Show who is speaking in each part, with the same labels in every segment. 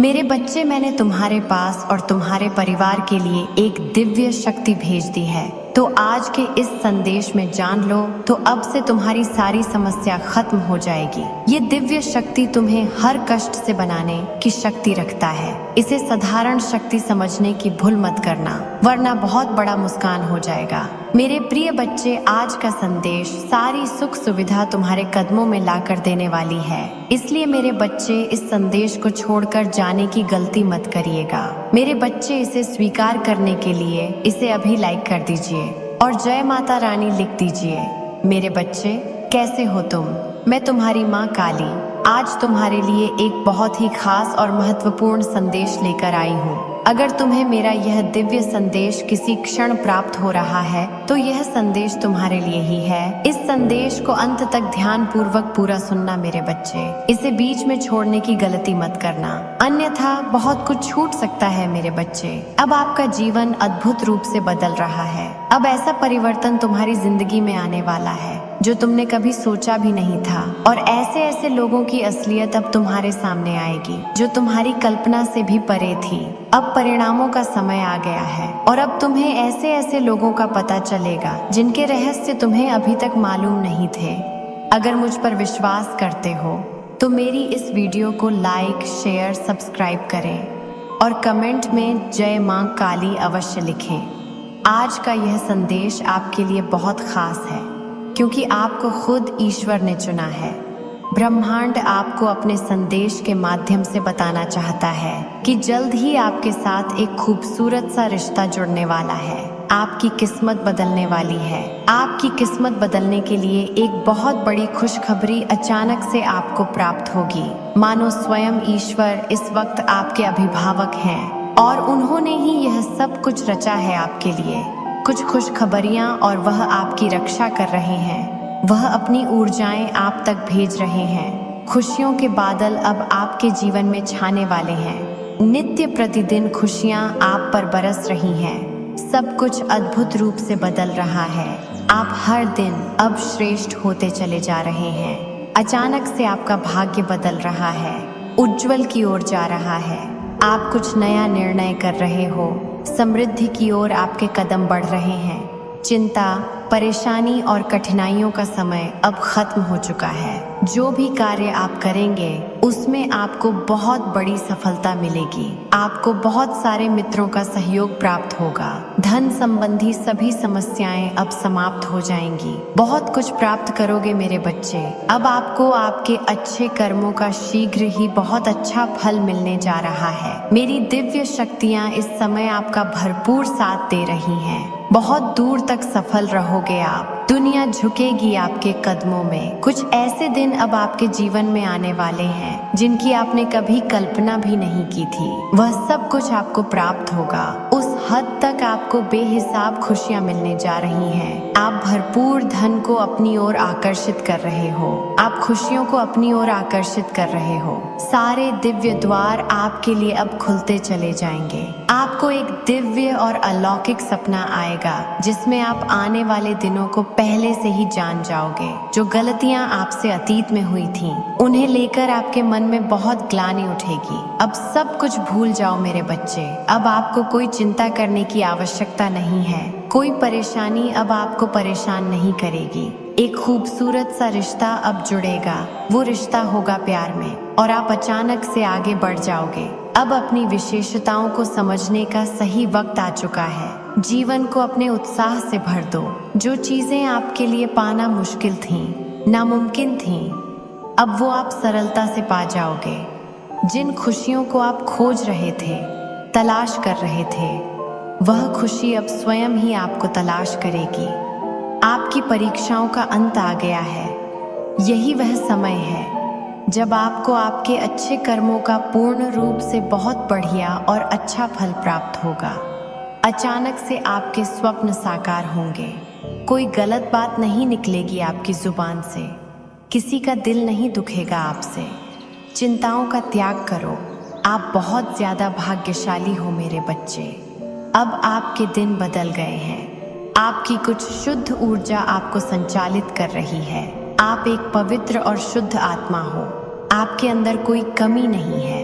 Speaker 1: मेरे बच्चे, मैंने तुम्हारे पास और तुम्हारे परिवार के लिए एक दिव्य शक्ति भेज दी है। तो आज के इस संदेश में जान लो तो अब से तुम्हारी सारी समस्या खत्म हो जाएगी। ये दिव्य शक्ति तुम्हें हर कष्ट से बनाने की शक्ति रखता है। इसे साधारण शक्ति समझने की भूल मत करना, वरना बहुत बड़ा नुकसान हो जाएगा। मेरे प्रिय बच्चे, आज का संदेश सारी सुख सुविधा तुम्हारे कदमों में लाकर देने वाली है। इसलिए मेरे बच्चे, इस संदेश को छोड़कर जाने की गलती मत करिएगा। मेरे बच्चे, इसे स्वीकार करने के लिए इसे अभी लाइक कर दीजिए और जय माता रानी लिख दीजिए। मेरे बच्चे, कैसे हो तुम? मैं तुम्हारी माँ काली आज तुम्हारे लिए एक बहुत ही खास और महत्वपूर्ण संदेश लेकर आई हूँ। अगर तुम्हें मेरा यह दिव्य संदेश किसी क्षण प्राप्त हो रहा है तो यह संदेश तुम्हारे लिए ही है। इस संदेश को अंत तक ध्यान पूर्वक पूरा सुनना मेरे बच्चे। इसे बीच में छोड़ने की गलती मत करना, अन्यथा बहुत कुछ छूट सकता है मेरे बच्चे। अब आपका जीवन अद्भुत रूप से बदल रहा है। अब ऐसा परिवर्तन तुम्हारी जिंदगी में आने वाला है जो तुमने कभी सोचा भी नहीं था, और ऐसे ऐसे लोगों की असलियत अब तुम्हारे सामने आएगी जो तुम्हारी कल्पना से भी परे थी। अब परिणामों का समय आ गया है और अब तुम्हें ऐसे ऐसे लोगों का पता चलेगा जिनके रहस्य तुम्हें अभी तक मालूम नहीं थे। अगर मुझ पर विश्वास करते हो तो मेरी इस वीडियो को लाइक, शेयर, सब्सक्राइब करें और कमेंट में जय मां काली अवश्य लिखें। आज का यह संदेश आपके लिए बहुत खास है क्योंकि आपको खुद ईश्वर ने चुना है। ब्रह्मांड आपको अपने संदेश के माध्यम से बताना चाहता है कि जल्द ही आपके साथ एक खूबसूरत सा रिश्ता जुड़ने वाला है। आपकी किस्मत बदलने वाली है। आपकी किस्मत बदलने के लिए एक बहुत बड़ी खुशखबरी अचानक से आपको प्राप्त होगी। मानो स्वयं ईश्वर इस वक्त आपके अभिभावक हैं और उन्होंने ही यह सब कुछ रचा है आपके लिए। कुछ खुशखबरियां और वह आपकी रक्षा कर रहे हैं। वह अपनी ऊर्जाएं आप तक भेज रहे हैं। खुशियों के बादल अब आपके जीवन में छाने वाले हैं। नित्य प्रतिदिन खुशियां आप पर बरस रही हैं। सब कुछ अद्भुत रूप से बदल रहा है। आप हर दिन अब श्रेष्ठ होते चले जा रहे हैं। अचानक से आपका भाग्य बदल रहा है, उज्जवल की ओर जा रहा है। आप कुछ नया निर्णय कर रहे हो। समृद्धि की ओर आपके कदम बढ़ रहे हैं। चिंता, परेशानी और कठिनाइयों का समय अब खत्म हो चुका है। जो भी कार्य आप करेंगे उसमें आपको बहुत बड़ी सफलता मिलेगी। आपको बहुत सारे मित्रों का सहयोग प्राप्त होगा। धन संबंधी सभी समस्याएं अब समाप्त हो जाएंगी। बहुत कुछ प्राप्त करोगे मेरे बच्चे। अब आपको आपके अच्छे कर्मों का शीघ्र ही बहुत अच्छा फल मिलने जा रहा है। मेरी दिव्य शक्तियां इस समय आपका भरपूर साथ दे रही हैं। बहुत दूर तक सफल रहोगे आप। दुनिया झुकेगी आपके कदमों में। कुछ ऐसे दिन अब आपके जीवन में आने वाले हैं जिनकी आपने कभी कल्पना भी नहीं की थी। वह सब कुछ आपको प्राप्त होगा। उस हद तक आपको बेहिसाब खुशियां मिलने जा रही हैं। आप भरपूर धन को अपनी ओर आकर्षित कर रहे हो। आप खुशियों को अपनी ओर आकर्षित कर रहे हो। सारे दिव्य द्वार आपके लिए अब खुलते चले जाएंगे। आपको एक दिव्य और अलौकिक सपना आएगा जिसमें आप आने वाले दिनों को पहले से ही जान जाओगे। जो गलतियां आपसे अतीत में हुई थीं, उन्हें लेकर आपके मन में बहुत ग्लानि उठेगी। अब सब कुछ भूल जाओ मेरे बच्चे। अब आपको कोई चिंता करने की आवश्यकता नहीं है। कोई परेशानी अब आपको परेशान नहीं करेगी। एक खूबसूरत सा रिश्ता अब जुड़ेगा। वो रिश्ता होगा प्यार में और आप अचानक से आगे बढ़ जाओगे। अब अपनी विशेषताओं को समझने का सही वक्त आ चुका है। जीवन को अपने उत्साह से भर दो। जो चीजें आपके लिए पाना मुश्किल थीं, नामुमकिन थीं, अब वो आप सरलता से पा जाओगे। जिन खुशियों को आप खोज रहे थे, तलाश कर रहे थे, वह खुशी अब स्वयं ही आपको तलाश करेगी। आपकी परीक्षाओं का अंत आ गया है। यही वह समय है जब आपको आपके अच्छे कर्मों का पूर्ण रूप से बहुत बढ़िया और अच्छा फल प्राप्त होगा। अचानक से आपके स्वप्न साकार होंगे। कोई गलत बात नहीं निकलेगी आपकी जुबान से। किसी का दिल नहीं दुखेगा आपसे। चिंताओं का त्याग करो। आप बहुत ज्यादा भाग्यशाली हो मेरे बच्चे। अब आपके दिन बदल गए हैं। आपकी कुछ शुद्ध ऊर्जा आपको संचालित कर रही है। आप एक पवित्र और शुद्ध आत्मा हो। आपके अंदर कोई कमी नहीं है।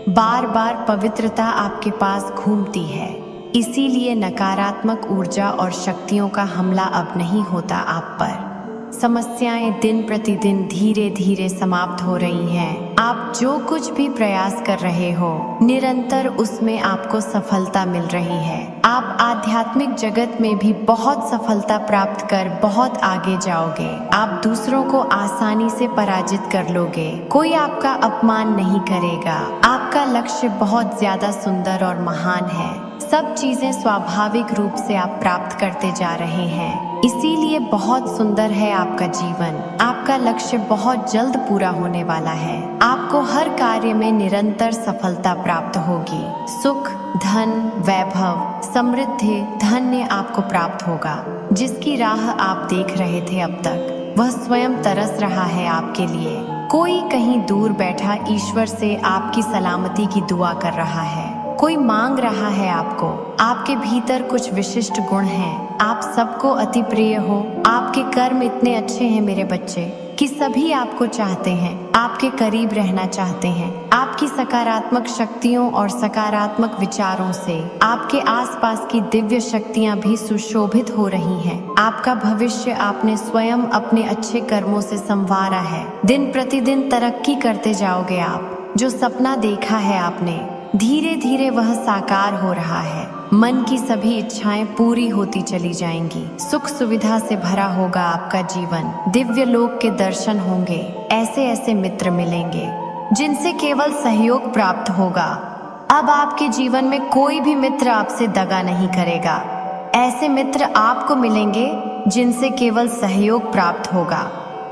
Speaker 1: बार बार पवित्रता आपके पास घूमती है, इसीलिए नकारात्मक ऊर्जा और शक्तियों का हमला अब नहीं होता आप पर। समस्याएं दिन प्रतिदिन धीरे धीरे समाप्त हो रही हैं। आप जो कुछ भी प्रयास कर रहे हो, निरंतर उसमें आपको सफलता मिल रही है। आप आध्यात्मिक जगत में भी बहुत सफलता प्राप्त कर बहुत आगे जाओगे। आप दूसरों को आसानी से पराजित कर लोगे। कोई आपका अपमान नहीं करेगा। आपका लक्ष्य बहुत ज्यादा सुंदर और महान है। सब चीजें स्वाभाविक रूप से आप प्राप्त करते जा रहे हैं, इसीलिए बहुत सुंदर है आपका जीवन। आपका लक्ष्य बहुत जल्द पूरा होने वाला है। आपको हर कार्य में निरंतर सफलता प्राप्त होगी। सुख, धन, वैभव, समृद्धि, धन्य आपको प्राप्त होगा। जिसकी राह आप देख रहे थे अब तक, वह स्वयं तरस रहा है आपके लिए। कोई कहीं दूर बैठा ईश्वर से आपकी सलामती की दुआ कर रहा है। कोई मांग रहा है आपको। आपके भीतर कुछ विशिष्ट गुण हैं। आप सबको अति प्रिय हो। आपके कर्म इतने अच्छे हैं मेरे बच्चे कि सभी आपको चाहते हैं, आपके करीब रहना चाहते हैं। आपकी सकारात्मक शक्तियों और सकारात्मक विचारों से आपके आसपास की दिव्य शक्तियां भी सुशोभित हो रही हैं। आपका भविष्य आपने स्वयं अपने अच्छे कर्मों से संवारा है। दिन प्रतिदिन तरक्की करते जाओगे आप। जो सपना देखा है आपने, धीरे धीरे वह साकार हो रहा है। मन की सभी इच्छाएं पूरी होती चली जाएंगी। सुख सुविधा से भरा होगा आपका जीवन। दिव्य लोक के दर्शन होंगे। ऐसे ऐसे मित्र मिलेंगे जिनसे केवल सहयोग प्राप्त होगा। अब आपके जीवन में कोई भी मित्र आपसे दगा नहीं करेगा। ऐसे मित्र आपको मिलेंगे जिनसे केवल सहयोग प्राप्त होगा।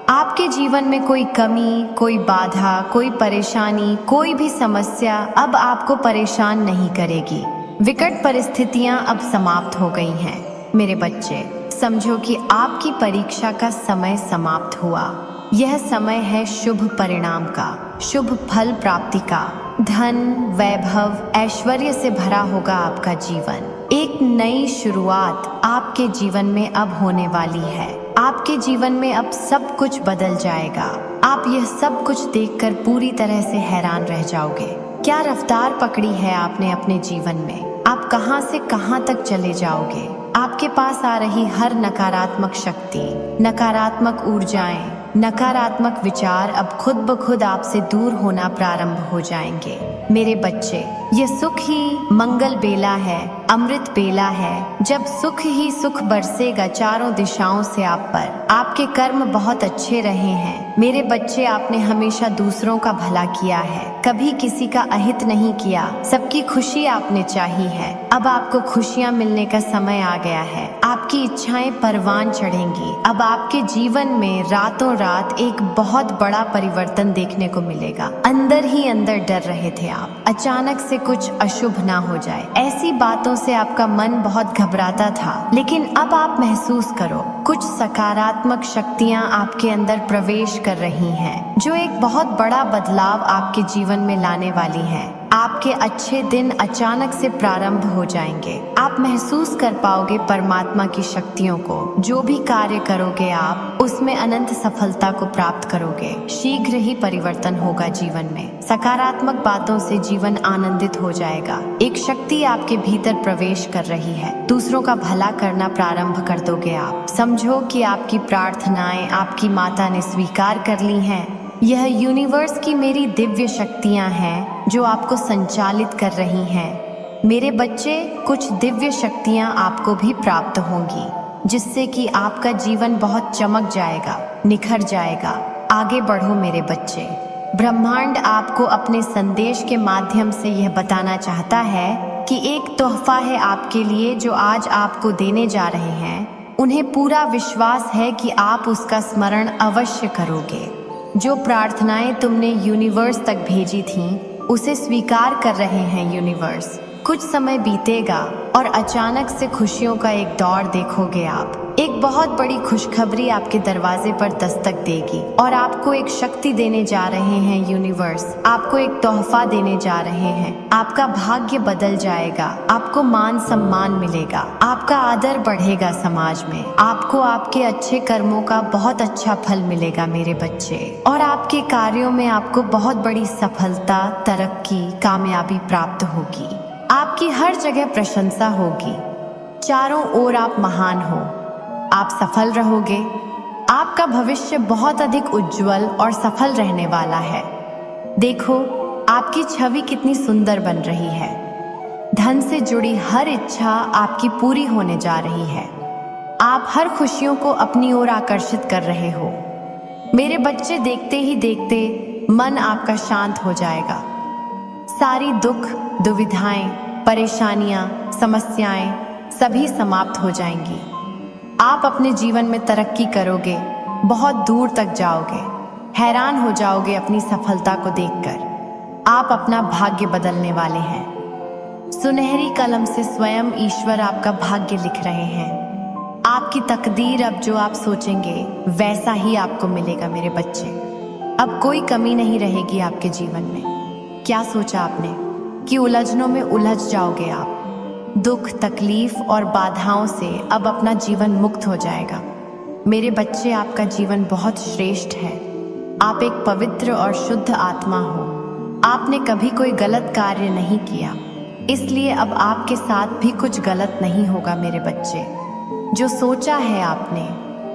Speaker 1: आपके जीवन में कोई कमी, कोई बाधा, कोई परेशानी, कोई भी समस्या अब आपको परेशान नहीं करेगी। विकट परिस्थितियां अब समाप्त हो गई हैं। मेरे बच्चे, समझो कि आपकी परीक्षा का समय समाप्त हुआ। यह समय है शुभ परिणाम का, शुभ फल प्राप्ति का। धन, वैभव, ऐश्वर्य से भरा होगा आपका जीवन। एक नई शुरुआत आपके जीवन में अब होने वाली है। आपके जीवन में अब सब कुछ बदल जाएगा। आप यह सब कुछ देखकर पूरी तरह से हैरान रह जाओगे। क्या रफ्तार पकड़ी है आपने अपने जीवन में। आप कहां से कहां तक चले जाओगे। आपके पास आ रही हर नकारात्मक शक्ति, नकारात्मक ऊर्जाएं, नकारात्मक विचार अब खुद ब खुद आपसे दूर होना प्रारंभ हो जाएंगे। मेरे बच्चे, ये सुख ही मंगल बेला है, अमृत बेला है। जब सुख ही सुख बरसेगा चारों दिशाओं से आप पर। आपके कर्म बहुत अच्छे रहे हैं मेरे बच्चे। आपने हमेशा दूसरों का भला किया है, कभी किसी का अहित नहीं किया। सबकी खुशी आपने चाही है। अब आपको खुशियां मिलने का समय आ गया है। आपकी इच्छाएं परवान चढ़ेंगी। अब आपके जीवन में रातों रात एक बहुत बड़ा परिवर्तन देखने को मिलेगा। अंदर ही अंदर डर रहे थे आप, अचानक से कुछ अशुभ ना हो जाए, ऐसी बातों से आपका मन बहुत घबराता था। लेकिन अब आप महसूस करो, कुछ सकारात्मक शक्तियां आपके अंदर प्रवेश कर रही हैं, जो एक बहुत बड़ा बदलाव आपके जीवन में लाने वाली हैं। आपके अच्छे दिन अचानक से प्रारंभ हो जाएंगे। आप महसूस कर पाओगे परमात्मा की शक्तियों को। जो भी कार्य करोगे आप, उसमें अनंत सफलता को प्राप्त करोगे। शीघ्र ही परिवर्तन होगा जीवन में। सकारात्मक बातों से जीवन आनंदित हो जाएगा। एक शक्ति आपके भीतर प्रवेश कर रही है। दूसरों का भला करना प्रारंभ कर दोगे आप। समझो कि आपकी प्रार्थनाएं आपकी माता ने स्वीकार कर ली हैं। यह यूनिवर्स की मेरी दिव्य शक्तियां हैं जो आपको संचालित कर रही हैं। मेरे बच्चे, कुछ दिव्य शक्तियां आपको भी प्राप्त होंगी, जिससे कि आपका जीवन बहुत चमक जाएगा, निखर जाएगा। आगे बढ़ो मेरे बच्चे। ब्रह्मांड आपको अपने संदेश के माध्यम से यह बताना चाहता है कि एक तोहफा है आपके लिए जो आज आपको देने जा रहे हैं। उन्हें पूरा विश्वास है कि आप उसका स्मरण अवश्य करोगे। जो प्रार्थनाएं तुमने यूनिवर्स तक भेजी थीं, उसे स्वीकार कर रहे हैं यूनिवर्स। कुछ समय बीतेगा और अचानक से खुशियों का एक दौर देखोगे आप। एक बहुत बड़ी खुशखबरी आपके दरवाजे पर दस्तक देगी और आपको एक शक्ति देने जा रहे हैं यूनिवर्स। आपको एक तोहफा देने जा रहे हैं। आपका भाग्य बदल जाएगा। आपको मान सम्मान मिलेगा। आपका आदर बढ़ेगा समाज में। आपको आपके अच्छे कर्मों का बहुत अच्छा फल मिलेगा मेरे बच्चे, और आपके कार्यों में आपको बहुत बड़ी सफलता, तरक्की, कामयाबी प्राप्त होगी। आपकी हर जगह प्रशंसा होगी। चारों ओर आप महान हो। आप सफल रहोगे। आपका भविष्य बहुत अधिक उज्जवल और सफल रहने वाला है। देखो, आपकी छवि कितनी सुंदर बन रही है। धन से जुड़ी हर इच्छा आपकी पूरी होने जा रही है। आप हर खुशियों को अपनी ओर आकर्षित कर रहे हो। मेरे बच्चे, देखते ही देखते मन आपका शांत हो जाएगा। सारी दुख, दुविधाएं, परेशानियां, समस्याएं सभी समाप्त हो जाएंगी। आप अपने जीवन में तरक्की करोगे, बहुत दूर तक जाओगे। हैरान हो जाओगे अपनी सफलता को देखकर। आप अपना भाग्य बदलने वाले हैं। सुनहरी कलम से स्वयं ईश्वर आपका भाग्य लिख रहे हैं। आपकी तकदीर, अब जो आप सोचेंगे वैसा ही आपको मिलेगा मेरे बच्चे। अब कोई कमी नहीं रहेगी आपके जीवन में। क्या सोचा आपने कि उलझनों में उलझ जाओगे आप? दुख, तकलीफ और बाधाओं से अब अपना जीवन मुक्त हो जाएगा। मेरे बच्चे, आपका जीवन बहुत श्रेष्ठ है। आप एक पवित्र और शुद्ध आत्मा हो। आपने कभी कोई गलत कार्य नहीं किया, इसलिए अब आपके साथ भी कुछ गलत नहीं होगा मेरे बच्चे। जो सोचा है आपने,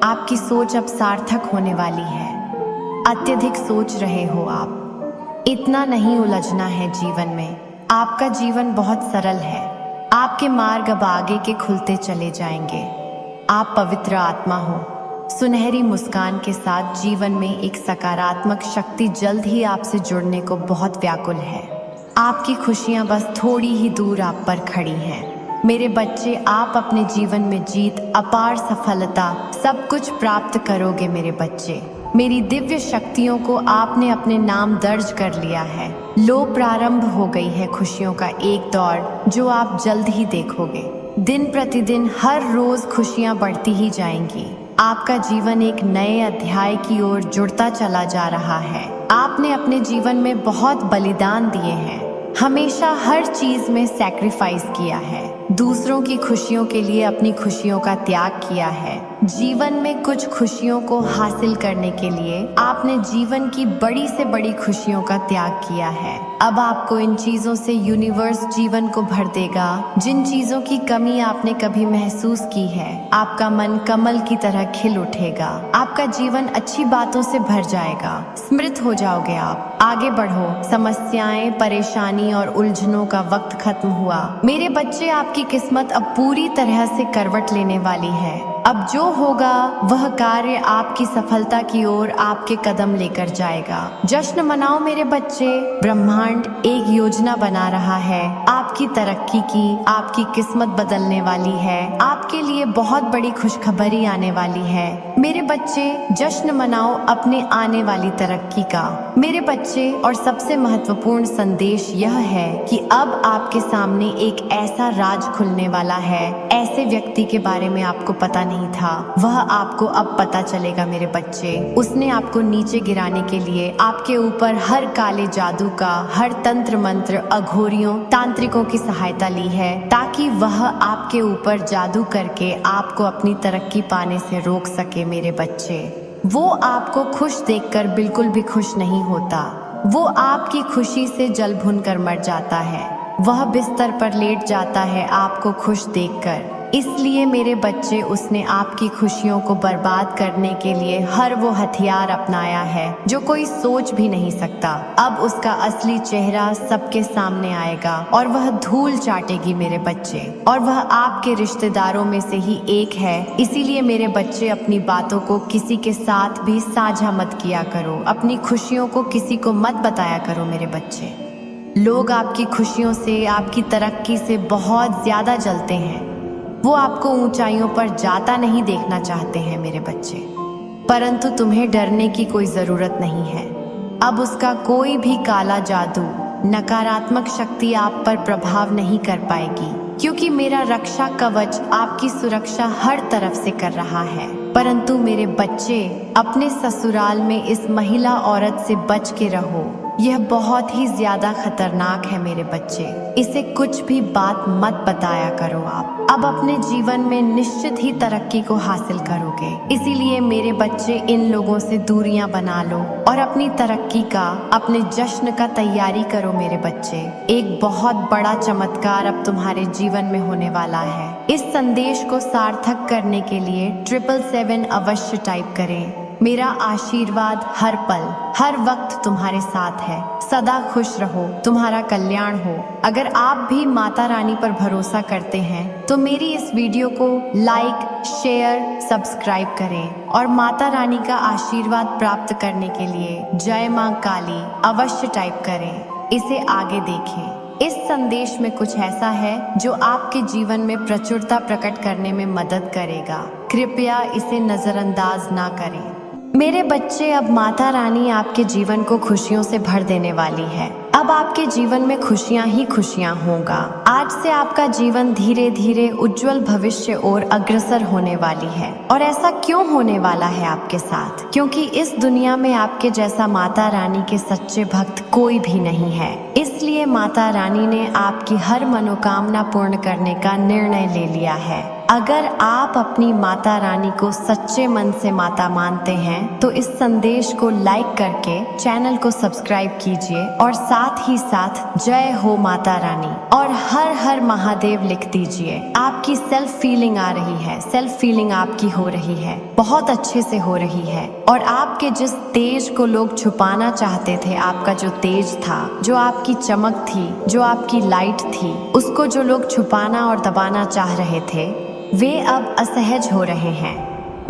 Speaker 1: आपकी सोच अब सार्थक होने वाली है। अत्यधिक सोच रहे हो आप। इतना नहीं उलझना है जीवन में। आपका जीवन बहुत सरल है। आपके मार्ग अब आगे के खुलते चले जाएंगे। आप पवित्र आत्मा हो। सुनहरी मुस्कान के साथ जीवन में एक सकारात्मक शक्ति जल्द ही आपसे जुड़ने को बहुत व्याकुल है। आपकी खुशियां बस थोड़ी ही दूर आप पर खड़ी हैं। मेरे बच्चे, आप अपने जीवन में जीत, अपार सफलता, सब कुछ प्राप्त करोगे मेरे बच्चे। मेरी दिव्य शक्तियों को आपने अपने नाम दर्ज कर लिया है। लो, प्रारंभ हो गई है खुशियों का एक दौर जो आप जल्द ही देखोगे। दिन प्रतिदिन हर रोज खुशियां बढ़ती ही जाएंगी। आपका जीवन एक नए अध्याय की ओर जुड़ता चला जा रहा है। आपने अपने जीवन में बहुत बलिदान दिए हैं। हमेशा हर चीज में सैक्रिफाइस किया है। दूसरों की खुशियों के लिए अपनी खुशियों का त्याग किया है। जीवन में कुछ खुशियों को हासिल करने के लिए आपने जीवन की बड़ी से बड़ी खुशियों का त्याग किया है। अब आपको इन चीजों से यूनिवर्स जीवन को भर देगा। जिन चीजों की कमी आपने कभी महसूस की है, आपका मन कमल की तरह खिल उठेगा। आपका जीवन अच्छी बातों से भर जाएगा। स्मृत हो जाओगे आप। आगे बढ़ो। समस्याएं, परेशानी और उलझनों का वक्त खत्म हुआ। मेरे बच्चे, आपकी किस्मत अब पूरी तरह से करवट लेने वाली है। अब जो होगा वह कार्य आपकी सफलता की ओर आपके कदम लेकर जाएगा। जश्न मनाओ मेरे बच्चे। ब्रह्मांड एक योजना बना रहा है आपकी तरक्की की। आपकी किस्मत बदलने वाली है। आपके लिए बहुत बड़ी खुशखबरी आने वाली है मेरे बच्चे। जश्न मनाओ अपने आने वाली तरक्की का मेरे बच्चे। और सबसे महत्वपूर्ण संदेश यह है कि अब आपके सामने एक ऐसा राज खुलने वाला है, ऐसे व्यक्ति के बारे में आपको पता नहीं था, वह आपको अब पता चलेगा मेरे बच्चे। उसने आपको नीचे गिराने के लिए आपके ऊपर हर काले जादू का, हर तंत्र मंत्र, अघोरियों, तांत्रिकों की सहायता ली है ताकि वह आपके ऊपर जादू करके आपको अपनी तरक्की पाने से रोक सके मेरे बच्चे। वो आपको खुश देखकर बिल्कुल भी खुश नहीं होता। वो आपकी खुशी से जल भुन कर मर जाता है। वह बिस्तर पर लेट जाता है आपको खुश देखकर। इसलिए मेरे बच्चे, उसने आपकी खुशियों को बर्बाद करने के लिए हर वो हथियार अपनाया है जो कोई सोच भी नहीं सकता। अब उसका असली चेहरा सबके सामने आएगा और वह धूल चाटेगी मेरे बच्चे। और वह आपके रिश्तेदारों में से ही एक है। इसीलिए मेरे बच्चे, अपनी बातों को किसी के साथ भी साझा मत किया करो। अपनी खुशियों को किसी को मत बताया करो मेरे बच्चे। लोग आपकी खुशियों से, आपकी तरक्की से बहुत ज्यादा जलते हैं। वो आपको ऊंचाइयों पर जाता नहीं देखना चाहते हैं मेरे बच्चे। परंतु तुम्हें डरने की कोई जरूरत नहीं है। अब उसका कोई भी काला जादू, नकारात्मक शक्ति आप पर प्रभाव नहीं कर पाएगी। क्योंकि मेरा रक्षा कवच आपकी सुरक्षा हर तरफ से कर रहा है। परंतु मेरे बच्चे, अपने ससुराल में इस महिला औरत से बच के रहो। यह बहुत ही ज्यादा खतरनाक है मेरे बच्चे। इसे कुछ भी बात मत बताया करो आप। अब अपने जीवन में निश्चित ही तरक्की को हासिल करोगे। इसीलिए मेरे बच्चे, इन लोगों से दूरियां बना लो और अपनी तरक्की का, अपने जश्न का तैयारी करो मेरे बच्चे। एक बहुत बड़ा चमत्कार अब तुम्हारे जीवन में होने वाला है। इस संदेश को सार्थक करने के लिए 777 अवश्य टाइप करें। मेरा आशीर्वाद हर पल, हर वक्त तुम्हारे साथ है। सदा खुश रहो, तुम्हारा कल्याण हो। अगर आप भी माता रानी पर भरोसा करते हैं तो मेरी इस वीडियो को लाइक, शेयर, सब्सक्राइब करें और माता रानी का आशीर्वाद प्राप्त करने के लिए जय मां काली अवश्य टाइप करें। इसे आगे देखें। इस संदेश में कुछ ऐसा है जो आपके जीवन में प्रचुरता प्रकट करने में मदद करेगा। कृपया इसे नजरअंदाज ना करें। मेरे बच्चे, अब माता रानी आपके जीवन को खुशियों से भर देने वाली है। अब आपके जीवन में खुशियां ही खुशियां होगा। आज से आपका जीवन धीरे धीरे उज्जवल भविष्य और अग्रसर होने वाली है। और ऐसा क्यों होने वाला है आपके साथ? क्योंकि इस दुनिया में आपके जैसा माता रानी के सच्चे भक्त कोई भी नहीं है। इसलिए माता रानी ने आपकी हर मनोकामना पूर्ण करने का निर्णय ले लिया है। अगर आप अपनी माता रानी को सच्चे मन से माता मानते हैं तो इस संदेश को लाइक करके चैनल को सब्सक्राइब कीजिए और साथ ही साथ जय हो माता रानी और हर हर महादेव लिख दीजिए। आपकी सेल्फ फीलिंग आ रही है। सेल्फ फीलिंग आपकी हो रही है, बहुत अच्छे से हो रही है। और आपके जिस तेज को लोग छुपाना चाहते थे, आपका जो तेज था, जो आपकी चमक थी, जो आपकी लाइट थी, उसको जो लोग छुपाना और दबाना चाह रहे थे, वे अब असहज हो रहे हैं।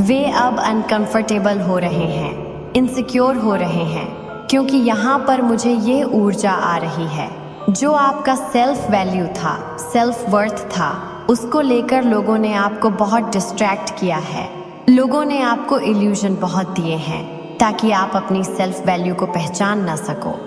Speaker 1: वे अब अनकंफर्टेबल हो रहे हैं, इनसिक्योर हो रहे हैं। क्योंकि यहाँ पर मुझे ये ऊर्जा आ रही है, जो आपका सेल्फ वैल्यू था, सेल्फ वर्थ था, उसको लेकर लोगों ने आपको बहुत डिस्ट्रैक्ट किया है। लोगों ने आपको इल्यूजन बहुत दिए हैं ताकि आप अपनी सेल्फ वैल्यू को पहचान ना सको।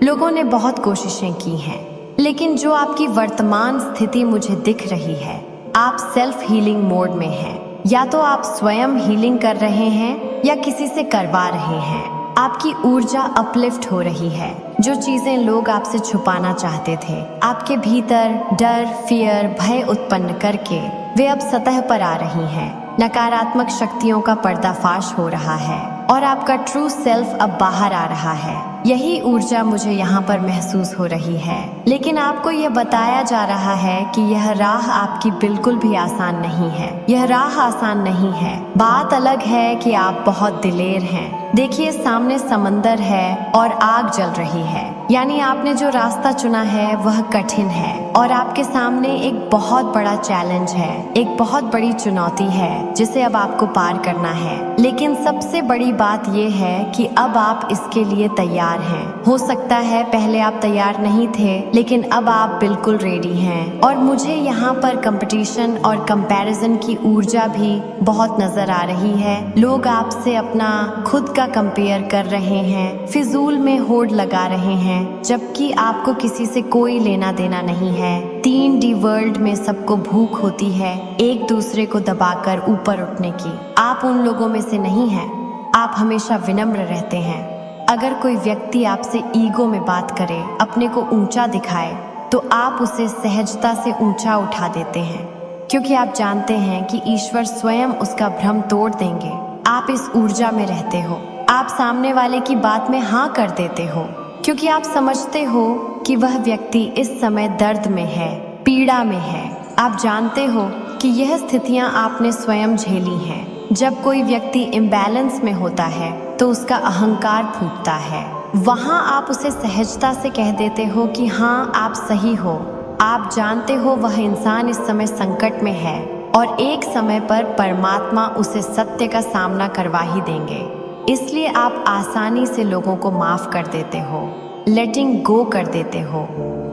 Speaker 1: लोगों ने बहुत कोशिशें की हैं, लेकिन जो आपकी वर्तमान स्थिति मुझे दिख रही है, आप सेल्फ हीलिंग मोड में हैं। या तो आप स्वयं हीलिंग कर रहे हैं या किसी से करवा रहे हैं। आपकी ऊर्जा अपलिफ्ट हो रही है। जो चीजें लोग आपसे छुपाना चाहते थे, आपके भीतर डर, फियर, भय उत्पन्न करके वे अब सतह पर आ रही हैं। नकारात्मक शक्तियों का पर्दाफाश हो रहा है और आपका ट्रू सेल्फ अब बाहर आ रहा है। यही ऊर्जा मुझे यहाँ पर महसूस हो रही है। लेकिन आपको यह बताया जा रहा है कि यह राह आपकी बिल्कुल भी आसान नहीं है। यह राह आसान नहीं है। बात अलग है कि आप बहुत दिलेर हैं। देखिए, सामने समंदर है और आग जल रही है। यानी आपने जो रास्ता चुना है वह कठिन है और आपके सामने एक बहुत बड़ा चैलेंज है, एक बहुत बड़ी चुनौती है जिसे अब आपको पार करना है। लेकिन सबसे बड़ी बात यह है कि अब आप इसके लिए तैयार हैं। हो सकता है पहले आप तैयार नहीं थे, लेकिन अब आप बिल्कुल रेडी हैं। और मुझे यहाँ पर कंपटीशन और कंपैरिजन की ऊर्जा भी बहुत नजर आ रही है। लोग आपसे अपना खुद का कंपेयर कर रहे हैं, फिजूल में होड़ लगा रहे हैं, जबकि आपको किसी से कोई लेना देना नहीं है। 3D वर्ल्ड में सबको भूख होती है एक दूसरे को दबाकर ऊपर उठने की। आप उन लोगों में से नहीं हैं। आप हमेशा विनम्र रहते हैं। अगर कोई व्यक्ति आपसे ईगो में बात करे, अपने को ऊंचा दिखाए, तो आप उसे सहजता से ऊंचा उठा देते हैं, क्योंकि आप जानते हैं कि ईश्वर स्वयं उसका भ्रम तोड़ देंगे। आप इस ऊर्जा में रहते हो। आप सामने वाले की बात में हाँ कर देते हो, क्योंकि आप समझते हो कि वह व्यक्ति इस समय दर्द में है, पीड़ा में है। आप जानते हो कि यह स्थितियां आपने स्वयं झेली हैं। जब कोई व्यक्ति इम्बैलेंस में होता है तो उसका अहंकार फूटता है। वहां आप उसे सहजता से कह देते हो कि हाँ, आप सही हो। आप जानते हो वह इंसान इस समय संकट में है और एक समय पर परमात्मा उसे सत्य का सामना करवा ही देंगे। इसलिए आप आसानी से लोगों को माफ कर देते हो, लेटिंग गो कर देते हो।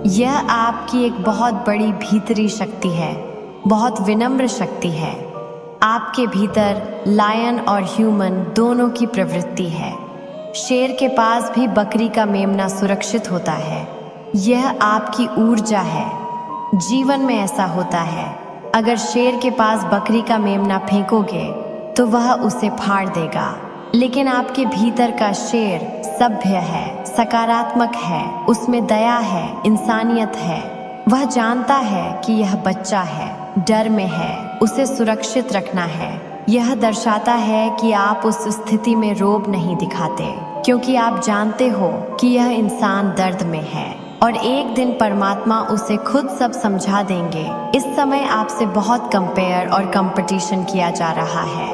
Speaker 1: यह आपकी एक बहुत बड़ी भीतरी शक्ति है, बहुत विनम्र शक्ति है। आपके भीतर लायन और ह्यूमन दोनों की प्रवृत्ति है। शेर के पास भी बकरी का मेमना सुरक्षित होता है। यह आपकी ऊर्जा है। जीवन में ऐसा होता है, अगर शेर के पास बकरी का मेमना फेंकोगे तो वह उसे फाड़ देगा, लेकिन आपके भीतर का शेर सभ्य है, सकारात्मक है, उसमें दया है, इंसानियत है। वह जानता है कि यह बच्चा है, डर में है, उसे सुरक्षित रखना है। यह दर्शाता है कि आप उस स्थिति में रोब नहीं दिखाते, क्योंकि आप जानते हो कि यह इंसान दर्द में है और एक दिन परमात्मा उसे खुद सब समझा देंगे। इस समय आपसे बहुत कंपेयर और कंपटीशन किया जा रहा है।